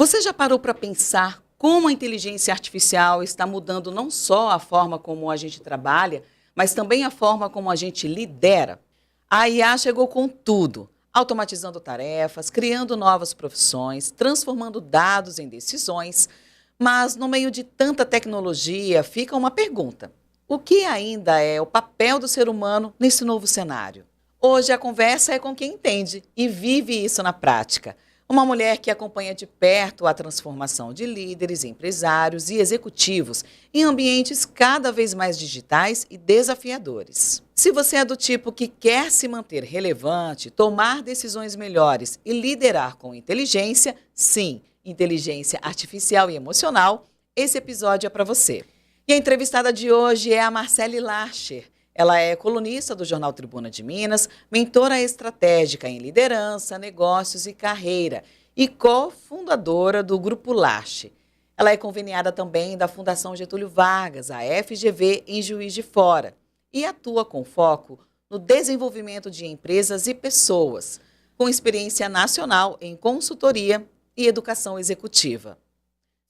Você já parou para pensar como a inteligência artificial está mudando não só a forma como a gente trabalha, mas também a forma como a gente lidera? A IA chegou com tudo, automatizando tarefas, criando novas profissões, transformando dados em decisões. Mas no meio de tanta tecnologia, fica uma pergunta: o que ainda é o papel do ser humano nesse novo cenário? Hoje a conversa é com quem entende e vive isso na prática. Uma mulher que acompanha de perto a transformação de líderes, empresários e executivos em ambientes cada vez mais digitais e desafiadores. Se você é do tipo que quer se manter relevante, tomar decisões melhores e liderar com inteligência, sim, inteligência artificial e emocional, esse episódio é para você. E a entrevistada de hoje é a Marcele Larcher. Ela é colunista do Jornal Tribuna de Minas, mentora estratégica em liderança, negócios e carreira e cofundadora do Grupo Larcher. Ela é conveniada também da Fundação Getúlio Vargas, a FGV, em Juiz de Fora, e atua com foco no desenvolvimento de empresas e pessoas, com experiência nacional em consultoria e educação executiva.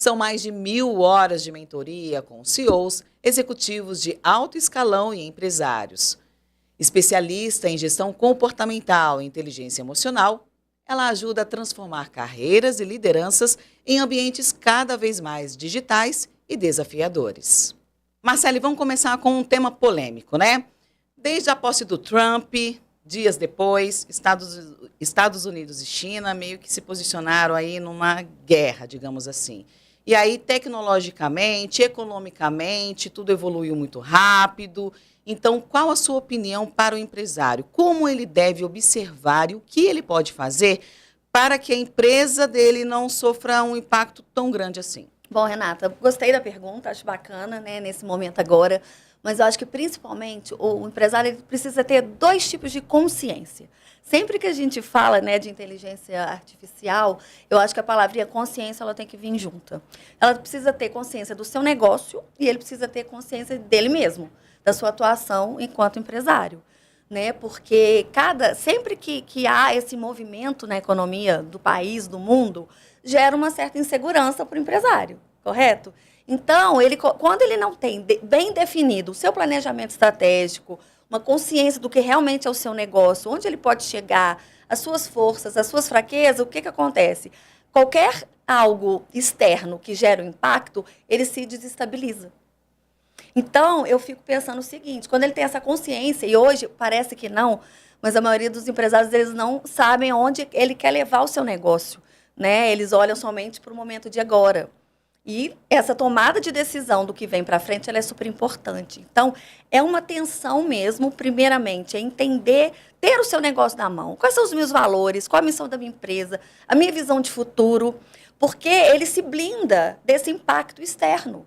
São mais de 1.000 horas de mentoria com CEOs, executivos de alto escalão e empresários. Especialista em gestão comportamental e inteligência emocional, ela ajuda a transformar carreiras e lideranças em ambientes cada vez mais digitais e desafiadores. Marcele, vamos começar com um tema polêmico, né? Desde a posse do Trump, dias depois, Estados Unidos e China meio que se posicionaram aí numa guerra, digamos assim. E aí, tecnologicamente, economicamente, tudo evoluiu muito rápido. Então, qual a sua opinião para o empresário? Como ele deve observar e o que ele pode fazer para que a empresa dele não sofra um impacto tão grande assim? Bom, Renata, gostei da pergunta, acho bacana, né, nesse momento agora, mas eu acho que, principalmente, o empresário ele precisa ter dois tipos de consciência. Sempre que a gente fala, né, de inteligência artificial, eu acho que a palavrinha consciência ela tem que vir junta. Ela precisa ter consciência do seu negócio e ele precisa ter consciência dele mesmo, da sua atuação enquanto empresário. Né? Porque sempre que há esse movimento na economia do país, do mundo, gera uma certa insegurança para o empresário, correto? Então, quando ele não tem bem definido o seu planejamento estratégico, uma consciência do que realmente é o seu negócio, onde ele pode chegar, as suas forças, as suas fraquezas, o que acontece? Qualquer algo externo que gera um impacto, ele se desestabiliza. Então, eu fico pensando o seguinte, quando ele tem essa consciência, e hoje parece que não, mas a maioria dos empresários eles não sabem onde ele quer levar o seu negócio, né? Eles olham somente para o momento de agora. E essa tomada de decisão do que vem para frente, ela é super importante. Então, é uma tensão mesmo, primeiramente, é entender, ter o seu negócio na mão. Quais são os meus valores, qual a missão da minha empresa, a minha visão de futuro, porque ele se blinda desse impacto externo,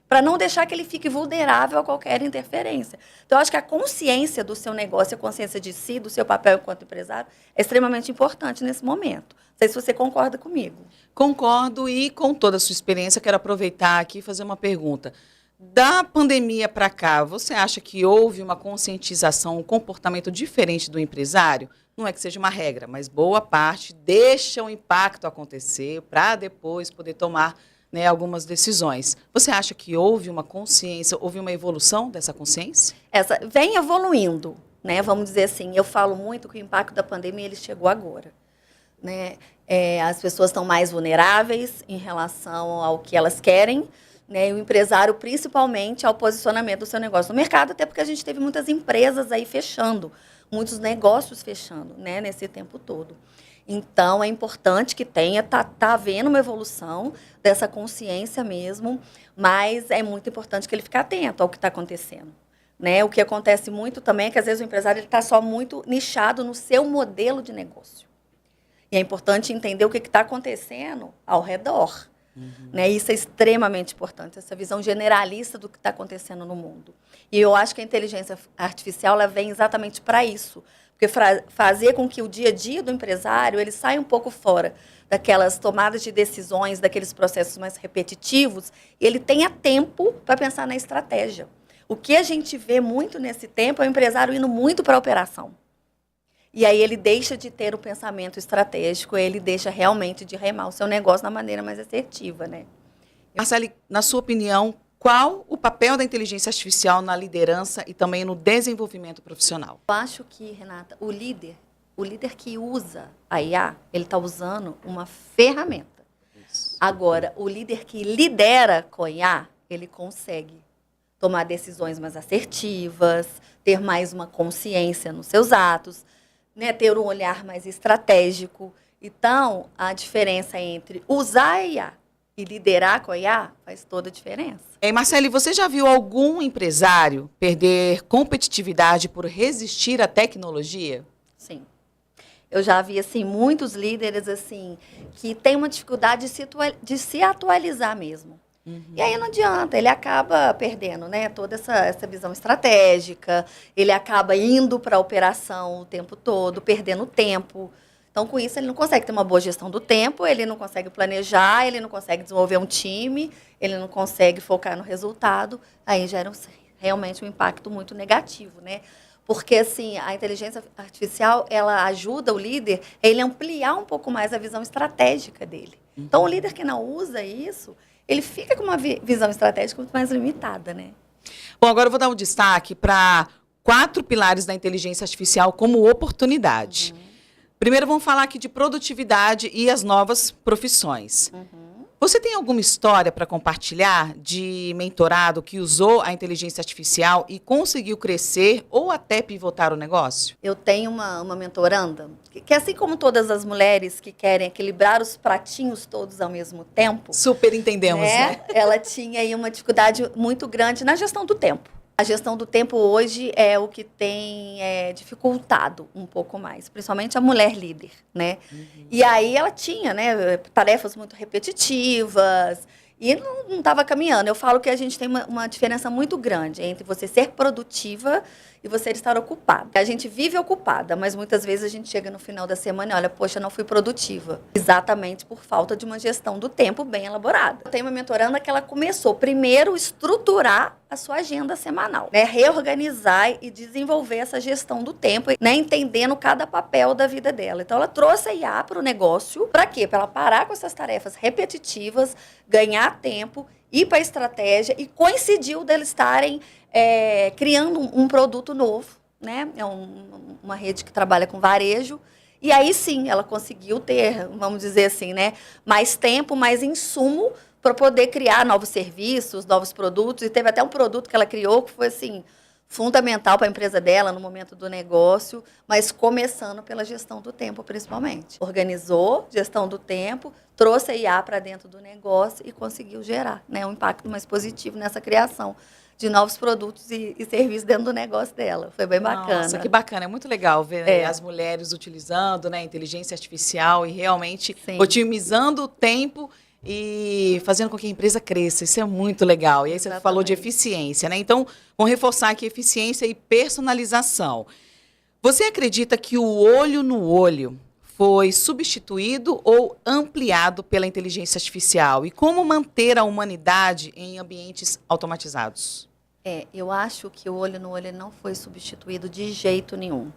para não deixar que ele fique vulnerável a qualquer interferência. Então, eu acho que a consciência do seu negócio, a consciência de si, do seu papel enquanto empresário, é extremamente importante nesse momento. Não sei se você concorda comigo. Concordo e, com toda a sua experiência, quero aproveitar aqui e fazer uma pergunta. Da pandemia para cá, você acha que houve uma conscientização, um comportamento diferente do empresário? Não é que seja uma regra, mas boa parte deixa o impacto acontecer para depois poder tomar, né, algumas decisões. Você acha que houve uma consciência, houve uma evolução dessa consciência? Essa vem evoluindo, né? Vamos dizer assim, eu falo muito que o impacto da pandemia ele chegou agora. Né? As pessoas estão mais vulneráveis em relação ao que elas querem, né? E o empresário, principalmente, ao posicionamento do seu negócio no mercado, até porque a gente teve muitas empresas aí fechando, muitos negócios fechando, né, nesse tempo todo. Então, é importante que tá havendo uma evolução dessa consciência mesmo, mas é muito importante que ele fique atento ao que está acontecendo. Né? O que acontece muito também é que, às vezes, o empresário está só muito nichado no seu modelo de negócio. E é importante entender o que está acontecendo ao redor. Né? Isso é extremamente importante, essa visão generalista do que está acontecendo no mundo. E eu acho que a inteligência artificial ela vem exatamente para isso. Porque fazer com que o dia a dia do empresário ele saia um pouco fora daquelas tomadas de decisões, daqueles processos mais repetitivos, e ele tenha tempo para pensar na estratégia. O que a gente vê muito nesse tempo é o empresário indo muito para a operação. E aí ele deixa de ter o pensamento estratégico, ele deixa realmente de remar o seu negócio da maneira mais assertiva, né? Marcele, na sua opinião, qual o papel da inteligência artificial na liderança e também no desenvolvimento profissional? Eu acho que, Renata, o líder que usa a IA, ele está usando uma ferramenta. Isso. Agora, o líder que lidera com a IA, ele consegue tomar decisões mais assertivas, ter mais uma consciência nos seus atos, né, ter um olhar mais estratégico. Então, a diferença entre usar a IA e liderar com a IA faz toda a diferença. Marcele, você já viu algum empresário perder competitividade por resistir à tecnologia? Sim. Eu já vi assim, muitos líderes assim, que têm uma dificuldade de se atualizar mesmo. E aí não adianta, ele acaba perdendo, né, toda essa visão estratégica, ele acaba indo para a operação o tempo todo, perdendo tempo. Então, com isso, ele não consegue ter uma boa gestão do tempo, ele não consegue planejar, ele não consegue desenvolver um time, ele não consegue focar no resultado, aí gera realmente um impacto muito negativo, né? Porque, assim, a inteligência artificial, ela ajuda o líder a ele ampliar um pouco mais a visão estratégica dele. Então, o líder que não usa isso, ele fica com uma visão estratégica muito mais limitada, né? Bom, agora eu vou dar um destaque para 4 pilares da inteligência artificial como oportunidade. Primeiro, vamos falar aqui de produtividade e as novas profissões. Você tem alguma história para compartilhar de mentorado que usou a inteligência artificial e conseguiu crescer ou até pivotar o negócio? Eu tenho uma mentoranda que, assim como todas as mulheres que querem equilibrar os pratinhos todos ao mesmo tempo, Super entendemos, né? Ela tinha aí uma dificuldade muito grande na gestão do tempo. A gestão do tempo hoje é o que tem dificultado um pouco mais, principalmente a mulher líder, né? E aí ela tinha, né, tarefas muito repetitivas e não estava caminhando. Eu falo que a gente tem uma diferença muito grande entre você ser produtiva e você estar ocupada. A gente vive ocupada, mas muitas vezes a gente chega no final da semana e olha, poxa, não fui produtiva. Exatamente por falta de uma gestão do tempo bem elaborada. Eu tenho uma mentoranda que ela começou primeiro estruturar a sua agenda semanal, né? Reorganizar e desenvolver essa gestão do tempo, né? Entendendo cada papel da vida dela. Então, ela trouxe a IA para o negócio. Para quê? Para ela parar com essas tarefas repetitivas, ganhar tempo, ir para a estratégia e coincidiu deles estarem criando um produto novo, né? É uma rede que trabalha com varejo. E aí, sim, ela conseguiu ter, vamos dizer assim, né? Mais tempo, mais insumo para poder criar novos serviços, novos produtos. E teve até um produto que ela criou que foi, assim, fundamental para a empresa dela no momento do negócio, mas começando pela gestão do tempo, principalmente. Organizou gestão do tempo, trouxe a IA para dentro do negócio e conseguiu gerar, né, um impacto mais positivo nessa criação de novos produtos e serviços dentro do negócio dela. Foi bem bacana. Nossa, que bacana. É muito legal ver as mulheres utilizando, né, a inteligência artificial e realmente otimizando o tempo e fazendo com que a empresa cresça. Isso é muito legal. E aí você falou de eficiência, né? Então, vamos reforçar aqui eficiência e personalização. Você acredita que o olho no olho foi substituído ou ampliado pela inteligência artificial? E como manter a humanidade em ambientes automatizados? Eu acho que o olho no olho não foi substituído de jeito nenhum.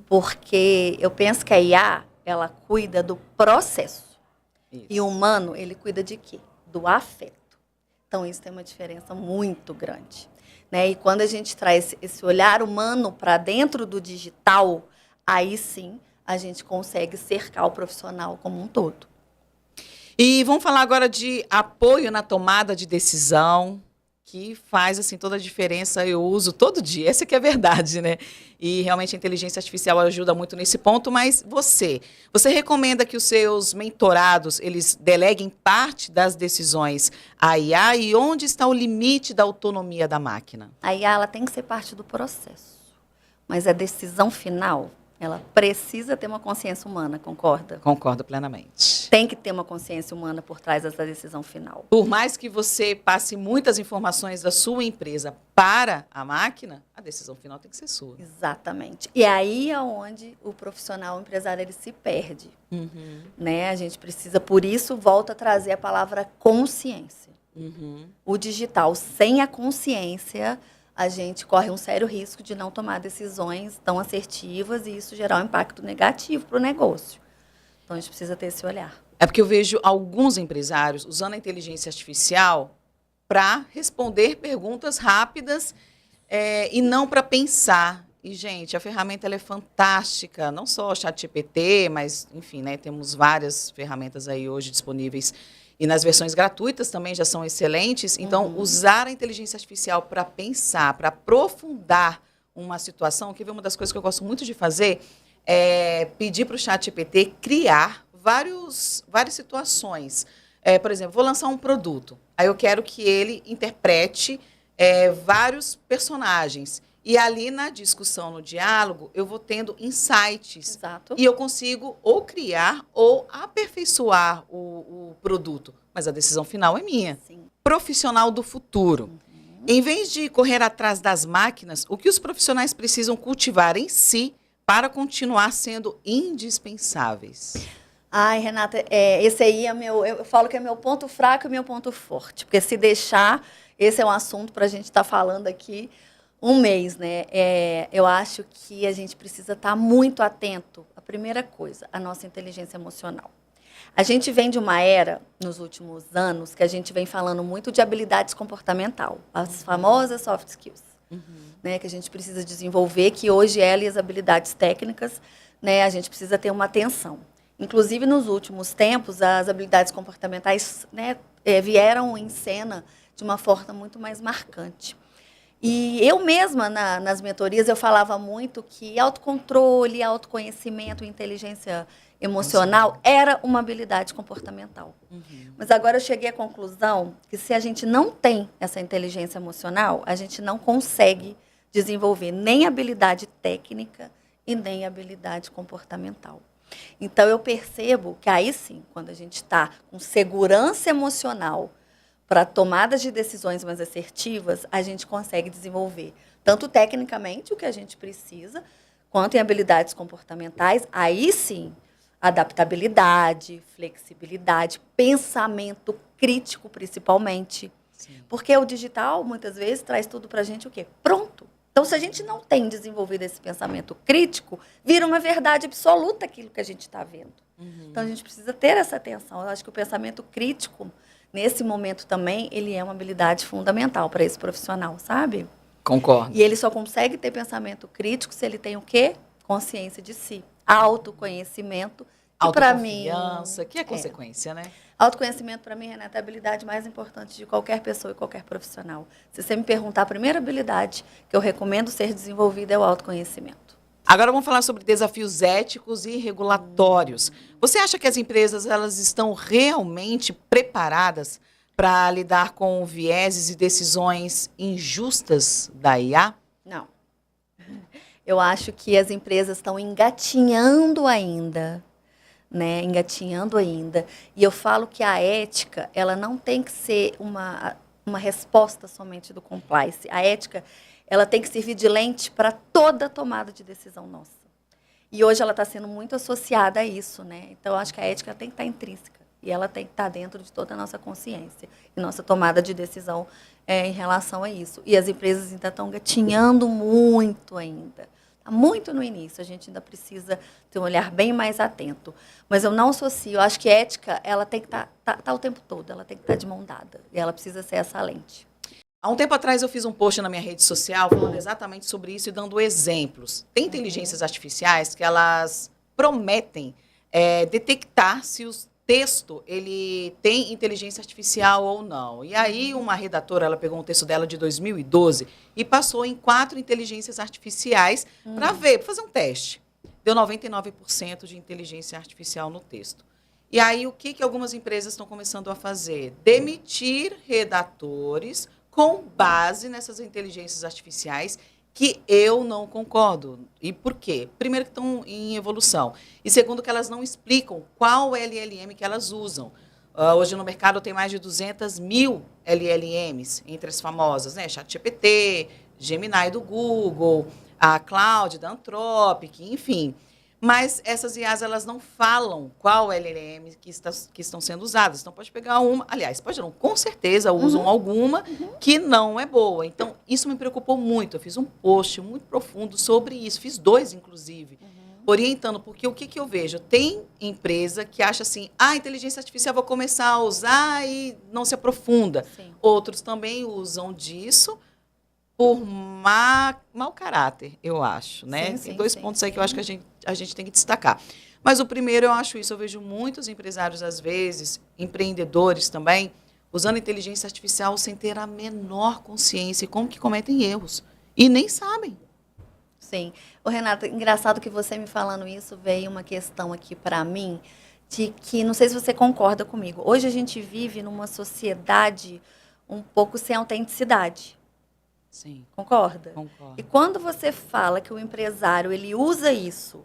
Porque eu penso que a IA, ela cuida do processo. Isso. E o humano, ele cuida de quê? Do afeto. Então, isso tem uma diferença muito grande, né? E quando a gente traz esse olhar humano para dentro do digital, aí sim a gente consegue cercar o profissional como um todo. E vamos falar agora de apoio na tomada de decisão, que faz assim toda a diferença. Eu uso todo dia, essa que é a verdade, né? E realmente a inteligência artificial ajuda muito nesse ponto, mas você recomenda que os seus mentorados, eles deleguem parte das decisões à IA e onde está o limite da autonomia da máquina? A IA, ela tem que ser parte do processo, mas a decisão final, ela precisa ter uma consciência humana, concorda? Concordo plenamente. Tem que ter uma consciência humana por trás dessa decisão final. Por mais que você passe muitas informações da sua empresa para a máquina, a decisão final tem que ser sua. Exatamente. E aí é onde o profissional, o empresário, ele se perde. Né? A gente precisa, por isso, volta a trazer a palavra consciência. O digital, sem a consciência, a gente corre um sério risco de não tomar decisões tão assertivas e isso gerar um impacto negativo para o negócio. Então, a gente precisa ter esse olhar. É porque eu vejo alguns empresários usando a inteligência artificial para responder perguntas rápidas e não para pensar. E, gente, a ferramenta ela é fantástica, não só o ChatGPT, mas, enfim, né, temos várias ferramentas aí hoje disponíveis. E nas versões gratuitas também já são excelentes. Então, usar a inteligência artificial para pensar, para aprofundar uma situação, que é uma das coisas que eu gosto muito de fazer, é pedir para o ChatGPT criar várias situações. Por exemplo, vou lançar um produto. Aí eu quero que ele interprete vários personagens. E ali na discussão, no diálogo, eu vou tendo insights. Exato. E eu consigo ou criar ou aperfeiçoar o produto. Mas a decisão final é minha. Sim. Profissional do futuro. Em vez de correr atrás das máquinas, o que os profissionais precisam cultivar em si para continuar sendo indispensáveis? Ai, Renata, esse aí é eu falo que é meu ponto fraco e meu ponto forte. Porque se deixar, esse é um assunto para a gente estar falando aqui um mês, né? Eu acho que a gente precisa estar muito atento. A primeira coisa, a nossa inteligência emocional. A gente vem de uma era, nos últimos anos, que a gente vem falando muito de habilidades comportamental, as famosas soft skills, né? Que a gente precisa desenvolver, que hoje ela e as habilidades técnicas, né? A gente precisa ter uma atenção. Inclusive, nos últimos tempos, as habilidades comportamentais, né, vieram em cena de uma forma muito mais marcante. E eu mesma, nas mentorias, eu falava muito que autocontrole, autoconhecimento, inteligência emocional era uma habilidade comportamental. Mas agora eu cheguei à conclusão que se a gente não tem essa inteligência emocional, a gente não consegue desenvolver nem habilidade técnica e nem habilidade comportamental. Então, eu percebo que aí sim, quando a gente está com segurança emocional para tomadas de decisões mais assertivas, a gente consegue desenvolver tanto tecnicamente o que a gente precisa, quanto em habilidades comportamentais. Aí sim, adaptabilidade, flexibilidade, pensamento crítico principalmente. Sim. Porque o digital, muitas vezes, traz tudo para a gente o quê? Pronto. Então, se a gente não tem desenvolvido esse pensamento crítico, vira uma verdade absoluta aquilo que a gente está vendo. Então, a gente precisa ter essa atenção. Eu acho que o pensamento crítico, nesse momento também, ele é uma habilidade fundamental para esse profissional, sabe? Concordo. E ele só consegue ter pensamento crítico se ele tem o quê? Consciência de si. Autoconhecimento. Autoconfiança, que é consequência, né? Autoconhecimento, para mim, Renata, é a habilidade mais importante de qualquer pessoa e qualquer profissional. Se você me perguntar, a primeira habilidade que eu recomendo ser desenvolvida é o autoconhecimento. Agora vamos falar sobre desafios éticos e regulatórios. Você acha que as empresas elas estão realmente preparadas para lidar com vieses e decisões injustas da IA? Não. Eu acho que as empresas estão engatinhando ainda. Né, engatinhando ainda. E eu falo que a ética, ela não tem que ser uma resposta somente do compliance. A ética, ela tem que servir de lente para toda tomada de decisão nossa. E hoje ela está sendo muito associada a isso, né? Então, eu acho que a ética tem que estar intrínseca. E ela tem que estar dentro de toda a nossa consciência. E nossa tomada de decisão em relação a isso. E as empresas ainda estão engatinhando muito ainda. Muito no início, a gente ainda precisa ter um olhar bem mais atento. Mas eu não associo, eu acho que ética, ela tem que estar o tempo todo, ela tem que estar de mão dada. E ela precisa ser essa lente. Há um tempo atrás eu fiz um post na minha rede social falando exatamente sobre isso e dando exemplos. Tem inteligências artificiais que elas prometem detectar se o texto ele tem inteligência artificial ou não. E aí uma redatora, ela pegou um texto dela de 2012 e passou em 4 inteligências artificiais para ver, para fazer um teste. Deu 99% de inteligência artificial no texto. E aí o que algumas empresas estão começando a fazer? Demitir redatores com base nessas inteligências artificiais que eu não concordo. E por quê? Primeiro que estão em evolução. E segundo que elas não explicam qual LLM que elas usam. Hoje no mercado tem mais de 200 mil LLMs, entre as famosas, né? ChatGPT, Gemini do Google, a Claude da Anthropic, enfim. Mas essas IAs, elas não falam qual LLM que estão sendo usadas. Então, pode pegar uma, aliás, pode não, com certeza usam alguma que não é boa. Então, isso me preocupou muito. Eu fiz um post muito profundo sobre isso, fiz 2, inclusive, orientando, porque o que eu vejo? Tem empresa que acha assim, a inteligência artificial vou começar a usar e não se aprofunda. Sim. Outros também usam disso por mau caráter, eu acho, né? Tem 2 pontos aí que eu acho que a gente tem que destacar. Mas o primeiro, eu acho isso, eu vejo muitos empresários, às vezes, empreendedores também, usando inteligência artificial sem ter a menor consciência e como que cometem erros. E nem sabem. Sim. Ô, Renata, engraçado que você me falando isso, veio uma questão aqui para mim, de que, não sei se você concorda comigo, hoje a gente vive numa sociedade um pouco sem autenticidade. Sim, Concorda? concordo. E quando você fala que o empresário ele usa isso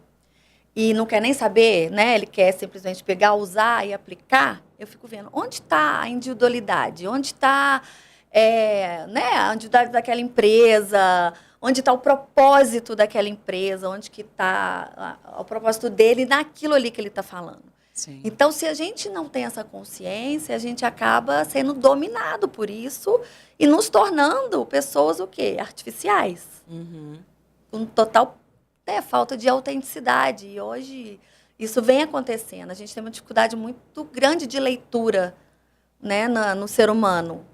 e não quer nem saber, né? Ele quer simplesmente pegar, usar e aplicar, eu fico vendo onde está a individualidade, onde está né, a individualidade daquela empresa, onde está o propósito daquela empresa, onde que está o propósito dele naquilo ali que ele está falando. Sim. Então, se a gente não tem essa consciência, a gente acaba sendo dominado por isso e nos tornando pessoas o quê? Artificiais. Com total falta de autenticidade. E hoje isso vem acontecendo. A gente tem uma dificuldade muito grande de leitura, né, no ser humano.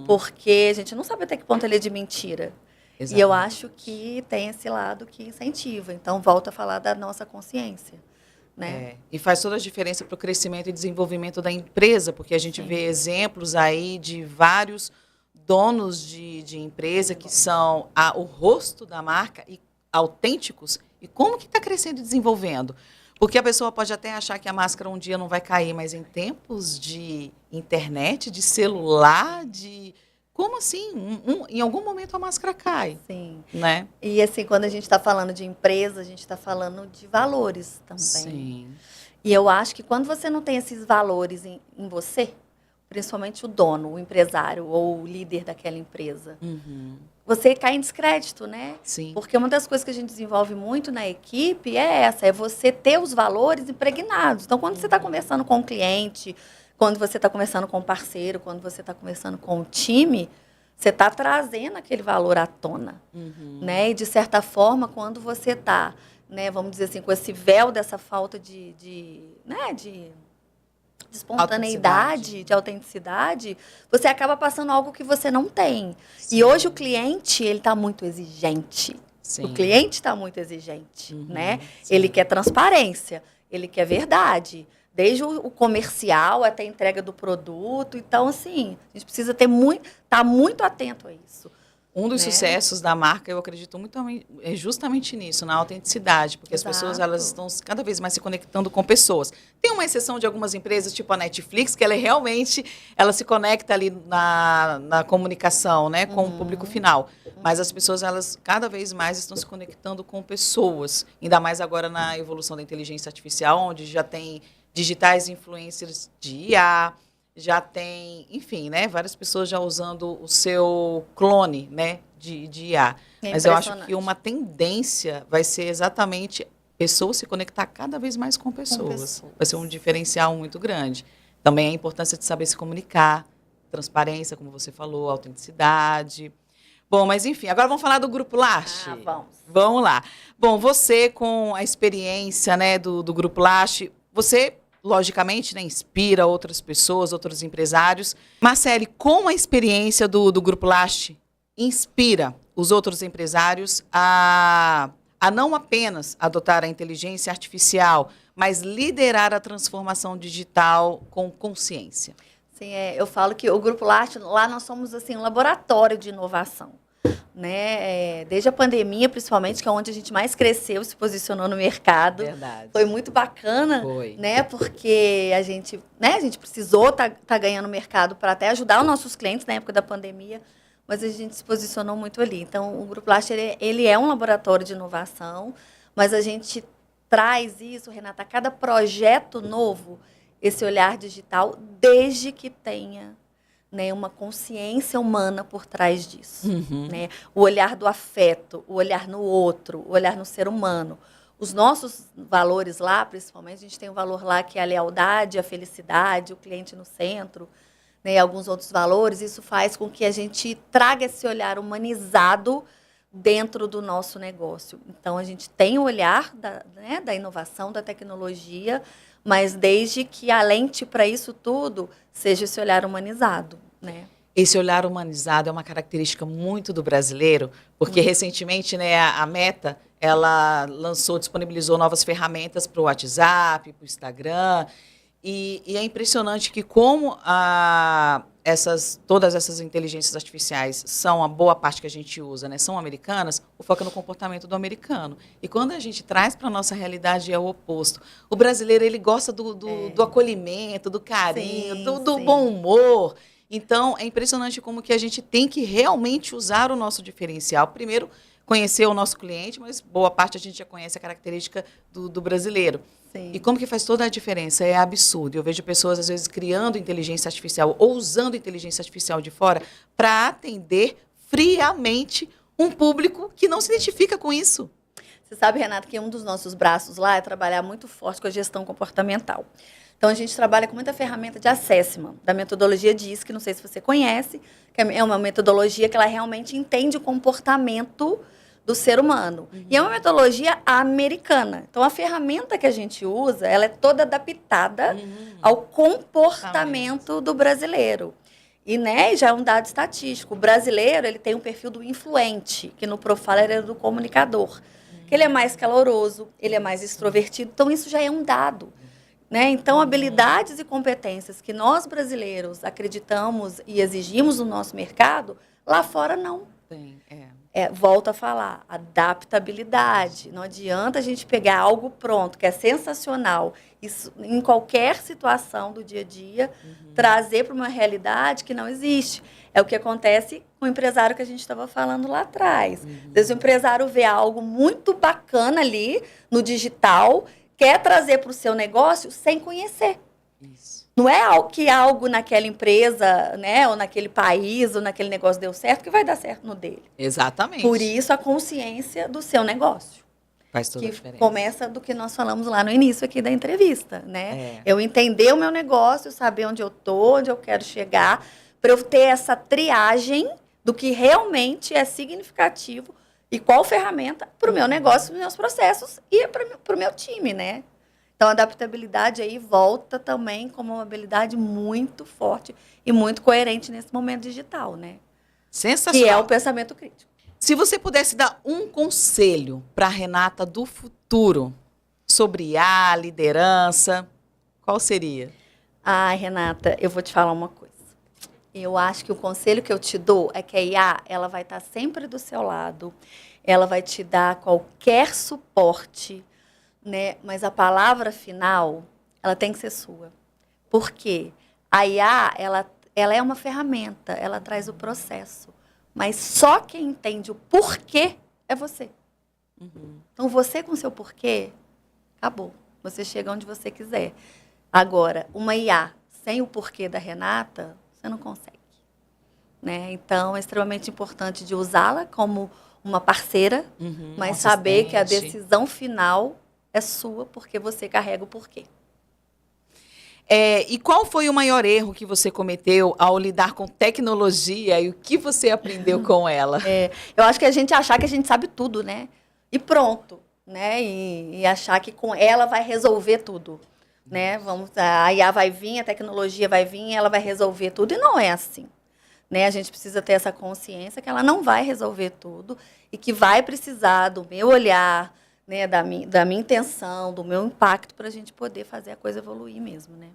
Porque a gente não sabe até que ponto ele é de mentira. Exatamente. E eu acho que tem esse lado que incentiva. Então, volto a falar da nossa consciência. Né? E faz toda a diferença para o crescimento e desenvolvimento da empresa, porque a gente Sim. vê exemplos aí de vários donos de empresa que são o rosto da marca e autênticos, e como que está crescendo e desenvolvendo. Porque a pessoa pode até achar que a máscara um dia não vai cair, mas em tempos de internet, de celular, como assim? Em algum momento a máscara cai. Sim. Né? E assim, quando a gente está falando de empresa, a gente está falando de valores também. Sim. E eu acho que quando você não tem esses valores em você, principalmente o dono, o empresário ou o líder daquela empresa, você cai em descrédito, né? Sim. Porque uma das coisas que a gente desenvolve muito na equipe é você ter os valores impregnados. Então, quando você está conversando com o cliente, quando você está conversando com o parceiro, quando você está conversando com o time, você está trazendo aquele valor à tona. Né? E, de certa forma, quando você está, né, vamos dizer assim, com esse véu dessa falta de espontaneidade, de autenticidade, você acaba passando algo que você não tem. Sim. E hoje o cliente, ele está muito exigente. Sim. O cliente está muito exigente, né? Sim. Ele quer transparência, ele quer verdade. Desde o comercial até a entrega do produto. Então, assim, a gente precisa estar muito atento a isso. Um dos sucessos da marca, eu acredito muito, é justamente nisso, na autenticidade, porque Exato. As pessoas elas estão cada vez mais se conectando com pessoas. Tem uma exceção de algumas empresas, tipo a Netflix, que ela se conecta ali na comunicação, né, com o público final. Mas as pessoas, elas cada vez mais estão se conectando com pessoas, ainda mais agora na evolução da inteligência artificial, onde já tem digitais influencers de IA, já tem, enfim, né, várias pessoas já usando o seu clone, né, de IA. Mas eu acho que uma tendência vai ser exatamente pessoas se conectar cada vez mais com pessoas. Vai ser um diferencial muito grande. Também a importância de saber se comunicar, transparência, como você falou, autenticidade. Bom, mas enfim, agora vamos falar do Grupo Last. Vamos. Vamos lá. Bom, você com a experiência, né, do Grupo Last, você logicamente, né, inspira outras pessoas, outros empresários. Marcele, como a experiência do Grupo Last inspira os outros empresários a não apenas adotar a inteligência artificial, mas liderar a transformação digital com consciência? Sim, eu falo que o Grupo Last, lá nós somos assim, um laboratório de inovação. Né? Desde a pandemia, principalmente, que é onde a gente mais cresceu, se posicionou no mercado. Verdade. Foi muito bacana, né? Porque a gente precisou tá ganhando mercado para até ajudar os nossos clientes na época da pandemia, mas a gente se posicionou muito ali. Então, o Grupo Last, ele é um laboratório de inovação, mas a gente traz isso, Renata, a cada projeto novo, esse olhar digital, desde que tenha, né, uma consciência humana por trás disso. Né? O olhar do afeto, o olhar no outro, o olhar no ser humano. Os nossos valores lá, principalmente, a gente tem um valor lá que é a lealdade, a felicidade, o cliente no centro, né, e alguns outros valores. Isso faz com que a gente traga esse olhar humanizado dentro do nosso negócio. Então, a gente tem o olhar da inovação, da tecnologia, mas desde que a lente para isso tudo seja esse olhar humanizado, né? Esse olhar humanizado é uma característica muito do brasileiro, porque recentemente, né, a Meta, ela disponibilizou novas ferramentas para o WhatsApp, para o Instagram, e é impressionante que como todas essas inteligências artificiais são a boa parte que a gente usa, né, são americanas, o foco é no comportamento do americano. E quando a gente traz para a nossa realidade é o oposto. O brasileiro, ele gosta do acolhimento, do carinho, Sim, do sim. bom humor. Então, é impressionante como que a gente tem que realmente usar o nosso diferencial. Primeiro, conhecer o nosso cliente, mas boa parte a gente já conhece a característica do brasileiro. Sim. E como que faz toda a diferença? É absurdo. Eu vejo pessoas, às vezes, criando inteligência artificial ou usando inteligência artificial de fora para atender friamente um público que não se identifica com isso. Você sabe, Renata, que um dos nossos braços lá é trabalhar muito forte com a gestão comportamental. Então, a gente trabalha com muita ferramenta de assessment, da metodologia DISC, não sei se você conhece, que é uma metodologia que ela realmente entende o comportamento do ser humano. E é uma metodologia americana. Então, a ferramenta que a gente usa, ela é toda adaptada ao comportamento do brasileiro. E, né, já é um dado estatístico. O brasileiro, ele tem um perfil do influente, que no Profiler é do comunicador. Que ele é mais caloroso, ele é mais extrovertido. Então, isso já é um dado. Né? Então, habilidades e competências que nós brasileiros acreditamos e exigimos no nosso mercado, lá fora não. Tem, Volto a falar, adaptabilidade. Não adianta a gente pegar algo pronto, que é sensacional, isso, em qualquer situação do dia a dia, trazer para uma realidade que não existe. É o que acontece com o empresário que a gente estava falando lá atrás. Às vezes o empresário vê algo muito bacana ali no digital, quer trazer para o seu negócio sem conhecer. Isso. Não é algo naquela empresa, né, ou naquele país, ou naquele negócio deu certo, que vai dar certo no dele. Exatamente. Por isso, a consciência do seu negócio. Faz toda a Que diferença. começa do que nós falamos lá no início aqui da entrevista, né? Eu entender o meu negócio, saber onde eu estou, onde eu quero chegar, para eu ter essa triagem do que realmente é significativo e qual ferramenta para o meu negócio, para os meus processos e para o meu time, né? Então, a adaptabilidade aí volta também como uma habilidade muito forte e muito coerente nesse momento digital, né? Sensacional. Que é o pensamento crítico. Se você pudesse dar um conselho para a Renata do futuro sobre IA, liderança, qual seria? Ai, Renata, eu vou te falar uma coisa. Eu acho que o conselho que eu te dou é que a IA, ela vai estar sempre do seu lado, ela vai te dar qualquer suporte, né? Mas a palavra final, ela tem que ser sua. Por quê? A IA, ela é uma ferramenta, ela traz o processo. Mas só quem entende o porquê é você. Então, você com seu porquê, acabou. Você chega onde você quiser. Agora, uma IA sem o porquê da Renata, você não consegue. Né? Então, é extremamente importante de usá-la como uma parceira, mas saber que a decisão final é sua, porque você carrega o porquê. E qual foi o maior erro que você cometeu ao lidar com tecnologia e o que você aprendeu com ela? Eu acho que a gente achar que a gente sabe tudo, né? E pronto, né? E achar que com ela vai resolver tudo, né? A IA vai vir, a tecnologia vai vir, ela vai resolver tudo, e não é assim. Né? A gente precisa ter essa consciência que ela não vai resolver tudo e que vai precisar do meu olhar, né, da minha intenção, do meu impacto para a gente poder fazer a coisa evoluir mesmo, né?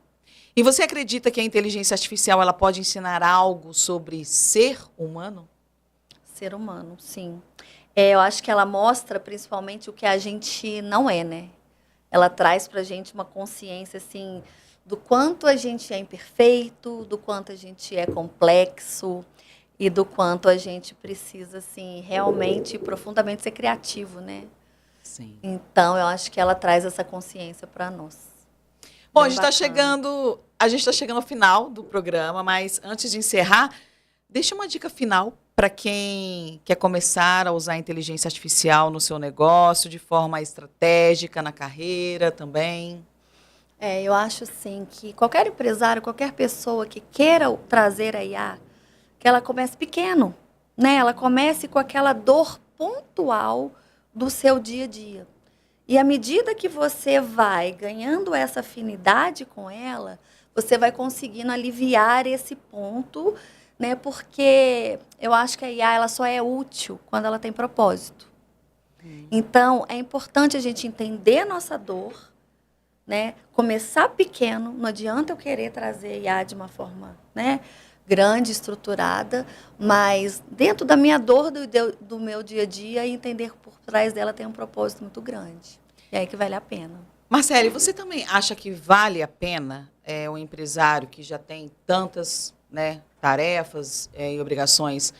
E você acredita que a inteligência artificial ela pode ensinar algo sobre ser humano? Ser humano, sim. Eu acho que ela mostra principalmente o que a gente não é, né? Ela traz para a gente uma consciência assim do quanto a gente é imperfeito, do quanto a gente é complexo e do quanto a gente precisa assim realmente profundamente ser criativo, né? Sim. Então, eu acho que ela traz essa consciência para nós. Bom, a gente está chegando ao final do programa, mas antes de encerrar, deixa uma dica final para quem quer começar a usar a inteligência artificial no seu negócio de forma estratégica, na carreira também? Eu acho assim que qualquer empresário, qualquer pessoa que queira trazer a IA, que ela comece pequeno, né? Ela comece com aquela dor pontual do seu dia a dia. E à medida que você vai ganhando essa afinidade com ela, você vai conseguindo aliviar esse ponto, né? Porque eu acho que a IA ela só é útil quando ela tem propósito. Então, é importante a gente entender a nossa dor, né? Começar pequeno, não adianta eu querer trazer IA de uma forma, né, grande, estruturada, mas dentro da minha dor do meu dia a dia, entender que por trás dela tem um propósito muito grande. E aí que vale a pena. Marcele, você também acha que vale a pena um empresário que já tem tantas, né, tarefas e obrigações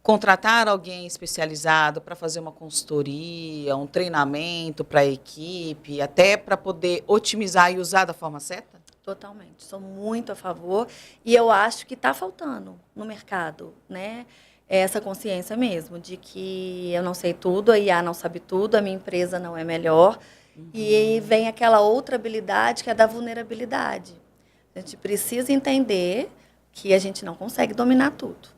contratar alguém especializado para fazer uma consultoria, um treinamento para a equipe, até para poder otimizar e usar da forma certa? Totalmente, sou muito a favor e eu acho que está faltando no mercado, né? Essa consciência mesmo de que eu não sei tudo, a IA não sabe tudo, a minha empresa não é melhor. E aí vem aquela outra habilidade que é da vulnerabilidade. A gente precisa entender que a gente não consegue dominar tudo.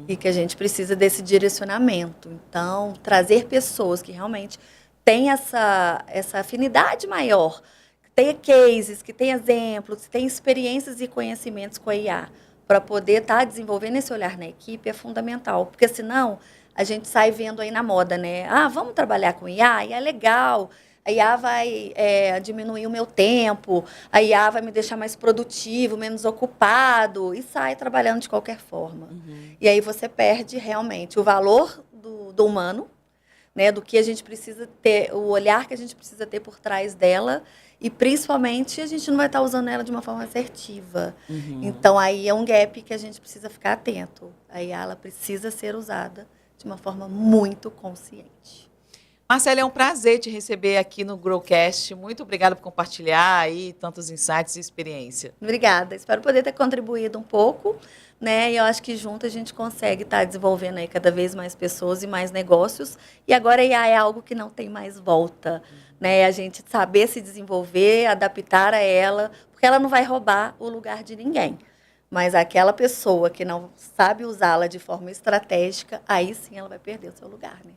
E que a gente precisa desse direcionamento. Então, trazer pessoas que realmente têm essa afinidade maior, que tenha cases, que tenha exemplos, que tenha experiências e conhecimentos com a IA, para poder estar desenvolvendo esse olhar na equipe é fundamental. Porque senão a gente sai vendo aí na moda, né? Ah, vamos trabalhar com IA? E é legal. A IA vai diminuir o meu tempo, a IA vai me deixar mais produtivo, menos ocupado, e sai trabalhando de qualquer forma. E aí você perde realmente o valor do humano, né, do que a gente precisa ter, o olhar que a gente precisa ter por trás dela, e principalmente a gente não vai estar usando ela de uma forma assertiva. Então aí é um gap que a gente precisa ficar atento. A IA ela precisa ser usada de uma forma muito consciente. Marcele, é um prazer te receber aqui no Growcast. Muito obrigada por compartilhar aí tantos insights e experiência. Obrigada. Espero poder ter contribuído um pouco, né? E eu acho que junto a gente consegue estar desenvolvendo aí cada vez mais pessoas e mais negócios. E agora a IA é algo que não tem mais volta, né? A gente saber se desenvolver, adaptar a ela, porque ela não vai roubar o lugar de ninguém. Mas aquela pessoa que não sabe usá-la de forma estratégica, aí sim ela vai perder o seu lugar, né?